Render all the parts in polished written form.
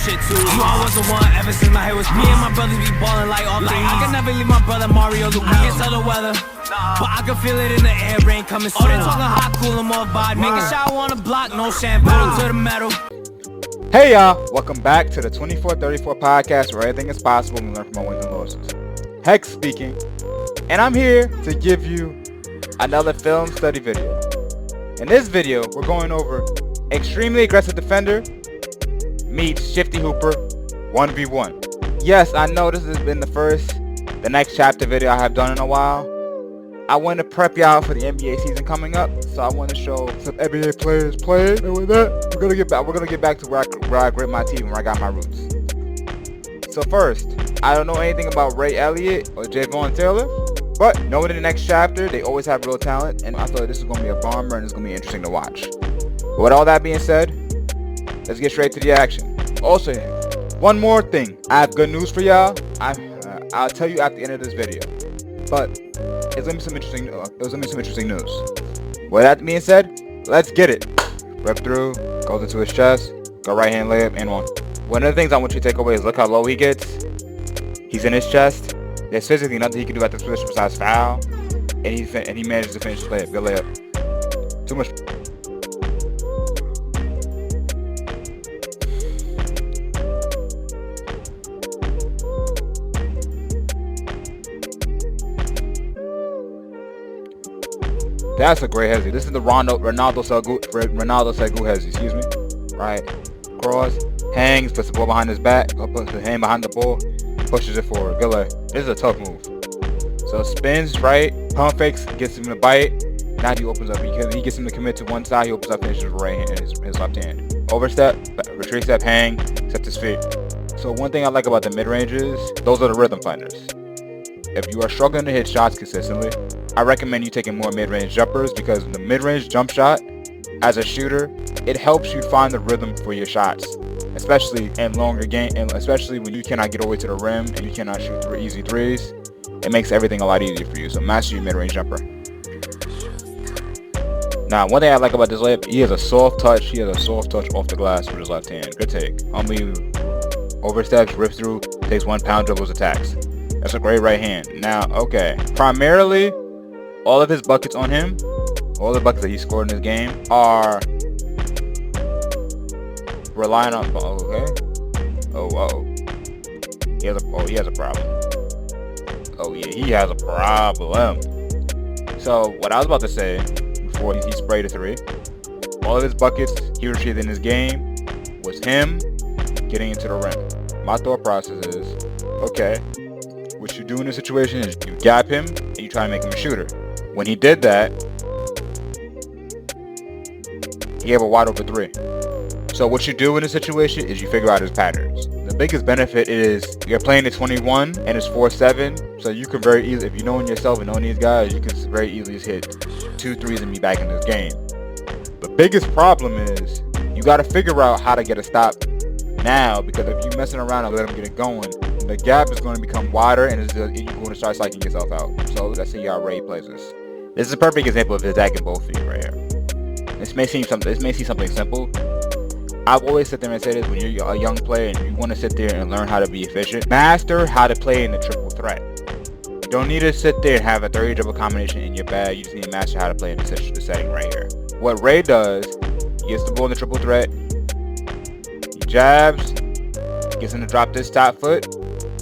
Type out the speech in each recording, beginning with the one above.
shit too. You all was the one ever since my hair was me and my brothers be ballin' like all three. I can never leave my brother Mario Luke. I can't tell the weather, but I can feel it in the air, rain coming soon. Oh, they talking hot, cool, and more vibe. Making shower on the block, no shampoo to the metal. Hey y'all, welcome back to the 2434 podcast where everything is possible and learn from our wins and losses. Heck speaking, and I'm here to give you another film study video. In this video, we're going over extremely aggressive defender meets shifty hooper 1v1. Yes, I know this has been the next chapter video I have done in a while. I want to prep y'all for the NBA season coming up, so I want to show some NBA players playing. And with that, we're gonna get back to where I grit my teeth and where I got my roots. So first, I don't know anything about Ray Elliott or Javon Taylor, but knowing in the next chapter, they always have real talent, and I thought this was gonna be a bomber and it's gonna be interesting to watch. But with all that being said, let's get straight to the action. Also, one more thing, I have good news for y'all. I'll tell you at the end of this video, but it's gonna be some interesting. News. With that being said, let's get it. Rip through, goes into his chest, go right hand layup, and one. One of the things I want you to take away is look how low he gets. He's in his chest. There's physically nothing he can do at this position besides foul, and he manages to finish the layup. Good layup. Too much. That's a great hezzy. This is the Ronaldo Segu hezzy, excuse me. Right. Cross, hangs, puts the ball behind his back, puts the hand behind the ball, pushes it forward. Good lay. This is a tough move. So spins, right, pump fakes, gets him to bite. Now he opens up. He gets him to commit to one side, he opens up, finishes with right hand, his left hand. Overstep, retreat step, hang, set his feet. So one thing I like about the mid-ranges, those are the rhythm finders. If you are struggling to hit shots consistently, I recommend you taking more mid-range jumpers, because the mid-range jump shot, as a shooter, it helps you find the rhythm for your shots, especially in longer game, and especially when you cannot get all the way to the rim and you cannot shoot easy threes. It makes everything a lot easier for you. So master your mid-range jumper. Now, one thing I like about this layup, he has a soft touch. He has a soft touch off the glass with his left hand. Good take. Oversteps, rips through, takes 1 pound, dribbles, attacks. That's a great right hand. Now, okay, primarily, all of his buckets on him, all the buckets that he scored in this game are relying on. Okay. He has a problem. Oh yeah, he has a problem. So what I was about to say before he sprayed a three, all of his buckets he retrieved in this game was him getting into the rim. My thought process is, okay, what you do in this situation is you gap him and you try to make him a shooter. When he did that, he gave a wide open three. So what you do in this situation is you figure out his patterns. The biggest benefit is you're playing at 21 and it's 4-7, so you can very easily, if you know in yourself and knowing these guys, you can very easily just hit 2 threes and be back in this game. The biggest problem is you got to figure out how to get a stop now, because if you're messing around and let him get it going, the gap is going to become wider and you're going to start psyching yourself out. So let's see how Ray plays this. This is a perfect example of attacking both feet right here. This may seem something simple. I've always sit there and say this: when you're a young player and you want to sit there and learn how to be efficient, master how to play in the triple threat. You don't need to sit there and have a 30 dribble combination in your bag. You just need to master how to play in the setting right here. What Ray does, he gets the ball in the triple threat, he jabs, gets him to drop this top foot,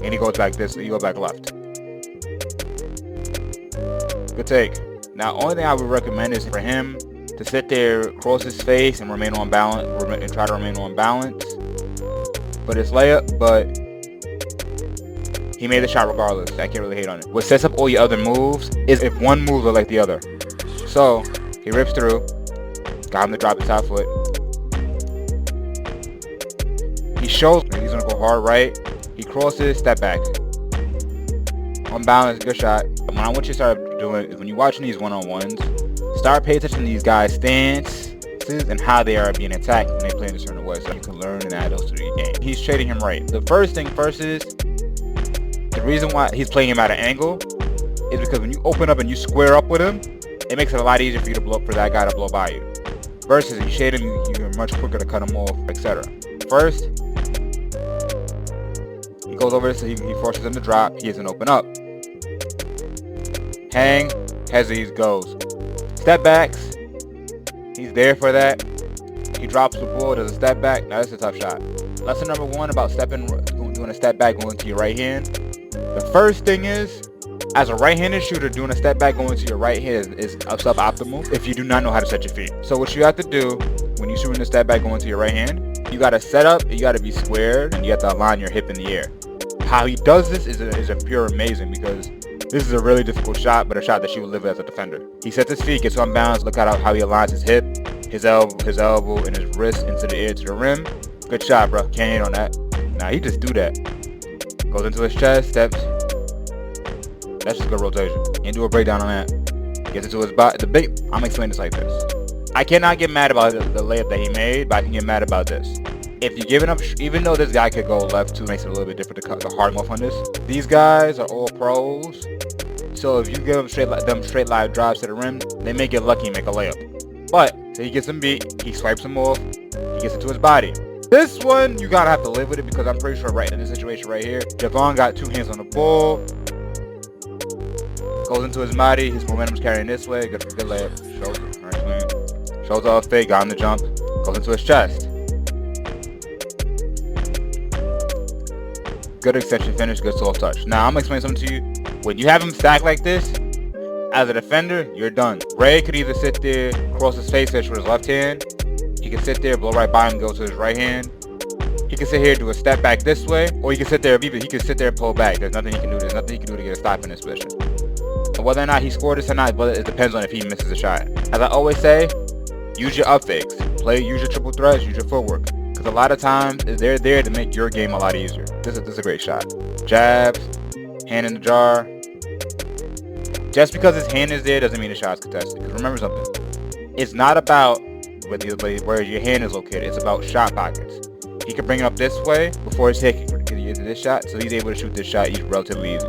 and he goes back he goes back left. Good take. Now, only thing I would recommend is for him to sit there, cross his face, and remain on balance, and try to remain on balance. But it's layup, but he made the shot regardless. I can't really hate on it. What sets up all your other moves is if one move look like the other. So he rips through, got him to drop his top foot. He shows he's gonna go hard right. He crosses, step back. On balance, good shot. What I want you to start doing is when you're watching these one-on-ones, start paying attention to these guys' stances and how they are being attacked when they play in a certain way, so you can learn and add those to your game. He's trading him right. The first thing first is, the reason why he's playing him at an angle is because when you open up and you square up with him, it makes it a lot easier for you to for that guy to blow by you. Versus if you shade him, you're much quicker to cut him off, etc. First, goes over, so he forces him to drop. He doesn't open up. Hang, hesitates, goes. Step backs. He's there for that. He drops the ball, does a step back. Now that's a tough shot. Lesson number 1 about doing a step back going to your right hand. The first thing is, as a right-handed shooter, doing a step back going to your right hand is suboptimal if you do not know how to set your feet. So what you have to do when you're shooting a step back going to your right hand, you got to set up, you got to be squared, and you have to align your hip in the air. How he does this is a pure amazing, because this is a really difficult shot, but a shot that you would live as a defender. He sets his feet, gets unbalanced. Look at how he aligns his hip, his elbow, and his wrist into the air to the rim. Good shot, bro. Can't hate on that. Nah, he just do that. Goes into his chest, steps. That's just good rotation. And do a breakdown on that. Gets into his body. I'm explaining this like this. I cannot get mad about the layup that he made, but I can get mad about this. If you're giving up, even though this guy could go left too, makes it a little bit different to cut the hard off on this. These guys are all pros. So if you give them straight line drives to the rim, they may get lucky and make a layup. But so he gets him beat, he swipes him off, he gets into his body. This one, you gotta have to live with it, because I'm pretty sure right in this situation right here, Javon got 2 hands on the ball, goes into his body, his momentum's carrying this way, good layup, shoulder, right swing, shoulder off fake, got him the jump, goes into his chest. Good extension finish, good soft touch. Now I'm gonna explain something to you. When you have him stacked like this, as a defender, you're done. Ray could either sit there, cross his face fish with his left hand. He can sit there, blow right by him, go to his right hand. He can sit here, do a step back this way, or he can sit there, and pull back. There's nothing he can do. There's nothing he can do to get a stop in this position. And whether or not he scored this or not, it depends on if he misses a shot. As I always say, use your up fakes. Use your triple threats, use your footwork. Because a lot of times, they're there to make your game a lot easier. This is a great shot. Jabs, hand in the jar. Just because his hand is there doesn't mean the shot's contested. Because remember something, it's not about where your hand is located. It's about shot pockets. He can bring it up this way before his hit can get to this shot, so he's able to shoot this shot relatively easy.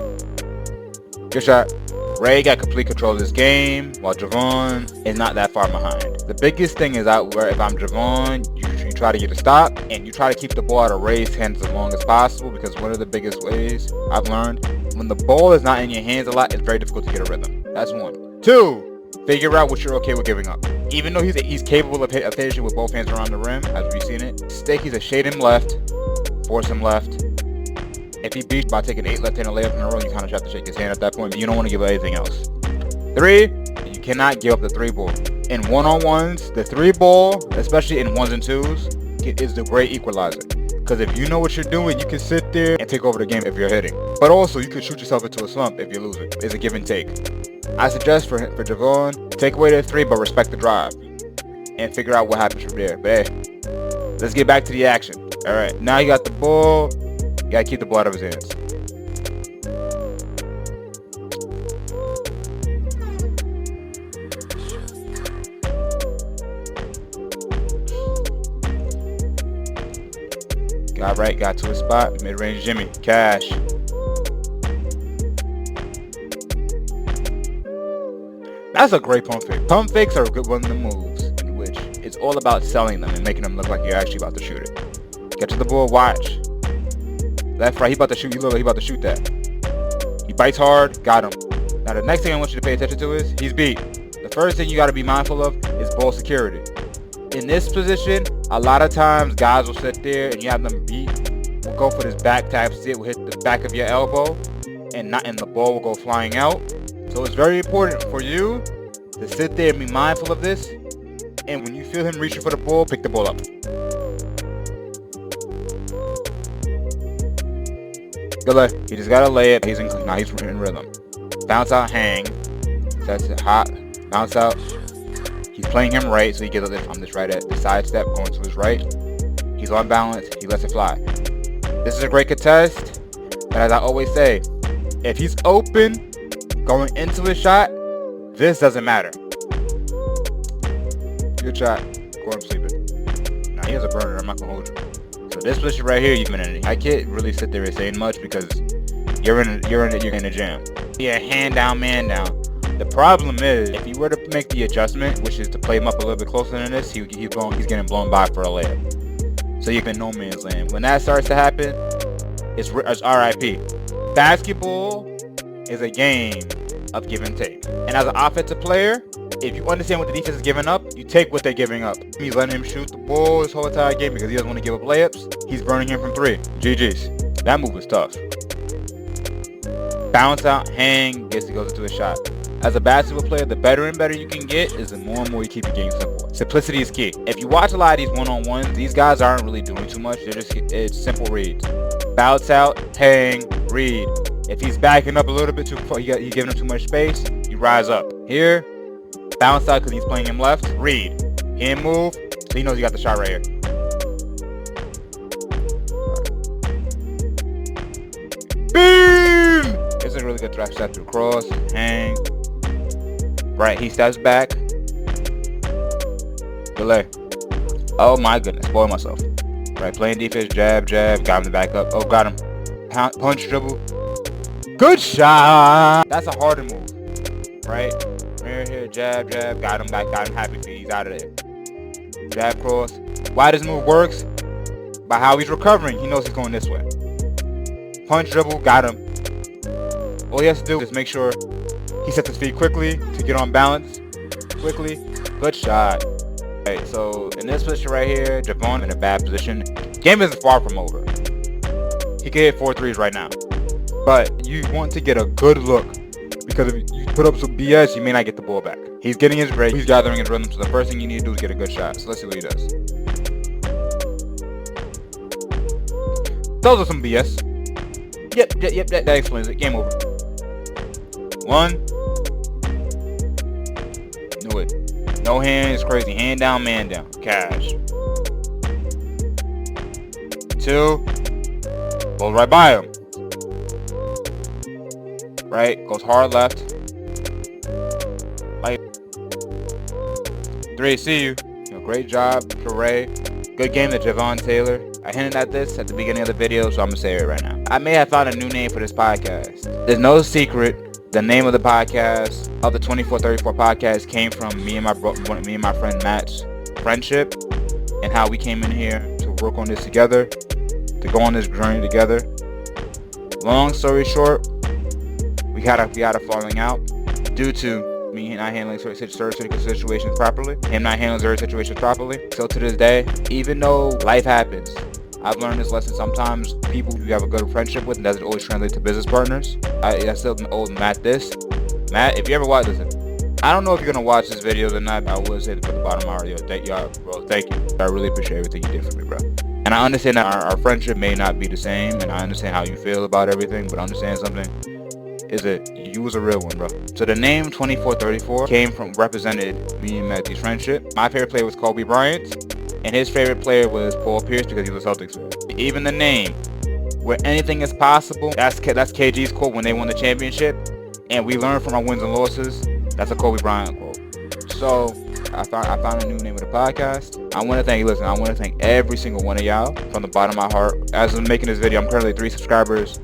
Good shot. Ray got complete control of this game, while Javon is not that far behind. The biggest thing is out where if I'm Javon, you try to get a stop, and you try to keep the ball out of Ray's hands as long as possible, because one of the biggest ways I've learned, when the ball is not in your hands a lot, it's very difficult to get a rhythm. That's 1. 2, figure out what you're okay with giving up. Even though he's capable of finishing with both hands around the rim, as we've seen it, stick, he's a shade him left, force him left. If he beats by taking 8 left-handed layups in a row, you kind of have to shake his hand at that point, but you don't want to give up anything else. 3, you cannot give up the 3 ball. In one-on-ones, the 3 ball, especially in 1s and 2s, is the great equalizer. Because if you know what you're doing, you can sit there and take over the game if you're hitting. But also, you can shoot yourself into a slump if you're losing. It's a give and take. I suggest for Javon, take away the 3, but respect the drive. And figure out what happens from there. But hey, let's get back to the action. Alright, now you got the ball. You gotta keep the ball out of his hands. Got right, got to his spot. Mid-range Jimmy. Cash. That's a great pump fake. Pump fakes are a good one of the moves, in which it's all about selling them and making them look like you're actually about to shoot it. Get to the ball, watch. Left, right, he about to shoot. You look like he about to shoot that. He bites hard, got him. Now the next thing I want you to pay attention to is he's beat. The first thing you got to be mindful of is ball security. In this position, a lot of times guys will sit there and you have them beat. Will go for this back tap sit, will hit the back of your elbow, and the ball will go flying out. So it's very important for you to sit there and be mindful of this. And when you feel him reaching for the ball, pick the ball up. Good luck. He just got to lay it. He's in rhythm. Bounce out, hang. That's it. Hot. Bounce out. He's playing him right, so he gets it from this right at the side step, going to his right. He's on balance. He lets it fly. This is a great contest. But as I always say, if he's open going into his shot, this doesn't matter. Good shot. Go and sleep it. Now he has a burner. I'm not gonna hold you. So this position right here, you've been in it. I can't really sit there and say much because you're in a jam. Yeah, hand down, man down. The problem is, if you were to make the adjustment, which is to play him up a little bit closer than this, he's getting blown by for a layup. So you've been no man's land. When that starts to happen, It's RIP. Basketball is a game of give and take. And as an offensive player, if you understand what the defense is giving up, you take what they're giving up. He's letting him shoot the ball this whole entire game because he doesn't want to give up layups. He's burning him from 3. GG's. That move was tough. Bounce out, hang, gets to go into a shot. As a basketball player, the better and better you can get is the more and more you keep your game simple. Simplicity is key. If you watch a lot of these one-on-ones, these guys aren't really doing too much. It's simple reads. Bounce out, hang, read. If he's backing up a little bit too far, you're giving him too much space, you rise up. Here, bounce out because he's playing him left, read. He didn't move, so he knows you got the shot right here. Boom! It's a really good drive shot through cross, hang. Right, he steps back. Delay. Oh my goodness, spoiled myself. Right, playing defense, jab, got him to back up. Oh, got him. Punch, dribble. Good shot. That's a harder move. Right? Here, jab, got him back, got him happy feet. He's out of there. Jab, cross. Why this move works? By how he's recovering. He knows he's going this way. Punch, dribble, got him. All he has to do is make sure he sets his feet quickly to get on balance. Quickly. Good shot. Alright, so in this position right here, Javon in a bad position. Game isn't far from over. He can hit 4 threes right now. But you want to get a good look. Because if you put up some BS, you may not get the ball back. He's getting his break. He's gathering his rhythm. So the first thing you need to do is get a good shot. So let's see what he does. Those are some BS. Yep, that explains it. Game over. 1. Knew it. No hands, crazy. Hand down, man down. Cash. 2. Goes right by him. Right, goes hard left. Like 3, see you. Great job, hooray. Good game to Javon Taylor. I hinted at this at the beginning of the video, so I'm gonna say it right now. I may have found a new name for this podcast. There's no secret. The name of the podcast, of the 2434 podcast, came from me and my friend Matt's friendship and how we came in here to work on this together, to go on this journey together. Long story short, we had a falling out due to me not handling certain situations properly, him not handling certain situations properly. So to this day, even though life happens, I've learned this lesson. Sometimes people you have a good friendship with, and doesn't always translate to business partners. I still old Matt this. Matt, if you ever watch this, I don't know if you're gonna watch this video or not. I would say to put the bottom of our thank y'all, bro. Thank you. I really appreciate everything you did for me, bro. And I understand that our friendship may not be the same, and I understand how you feel about everything. But understand something. Is that you was a real one, bro. So the name 2434 represented me and Matthew's friendship. My favorite player was Kobe Bryant, and his favorite player was Paul Pierce because he was a Celtics fan. Even the name, where anything is possible, that's KG's quote when they won the championship, and we learned from our wins and losses. That's a Kobe Bryant quote. So I found a new name of the podcast. I want to thank every single one of y'all from the bottom of my heart. As I'm making this video, I'm currently 3 subscribers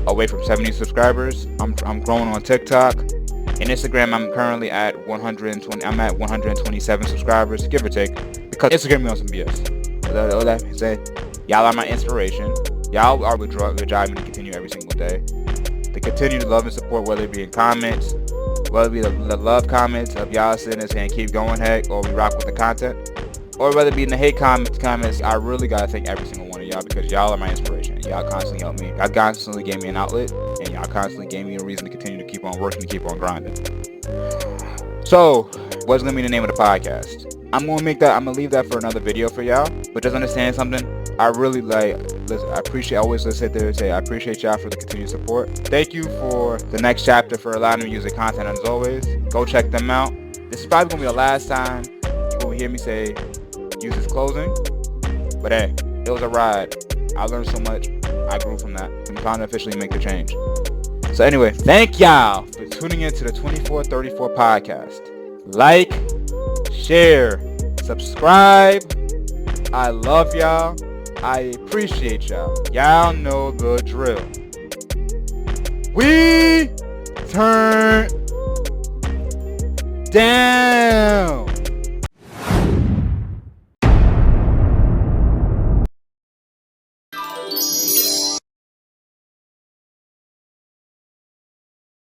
away from 70 subscribers. I'm growing on TikTok and Instagram. I'm currently at 120. I'm at 127 subscribers, give or take, because Instagram me on some BS. All that said, y'all are my inspiration. Y'all are what drive me to continue every single day. To continue to love and support, whether it be in comments, whether it be the love comments of y'all sitting there saying keep going, heck, or we rock with the content, or whether it be in the hate comments. I really gotta thank every single one of y'all because y'all are my inspiration. Y'all constantly help me. Y'all constantly gave me an outlet, and y'all constantly gave me a reason to continue to keep on working, to keep on grinding. So, what's gonna be the name of the podcast? I'm gonna leave that for another video for y'all. But just understand something. I really I always sit there and say I appreciate y'all for the continued support. Thank you for the next chapter for allowing me to use the content as always. Go check them out. This is probably gonna be the last time you will hear me say use this closing. But hey, it was a ride. I learned so much. I grew from that. I'm trying to officially make the change. So anyway, thank y'all for tuning in to the 2434 podcast. Like, share, subscribe. I love y'all. I appreciate y'all. Y'all know the drill. We turn down.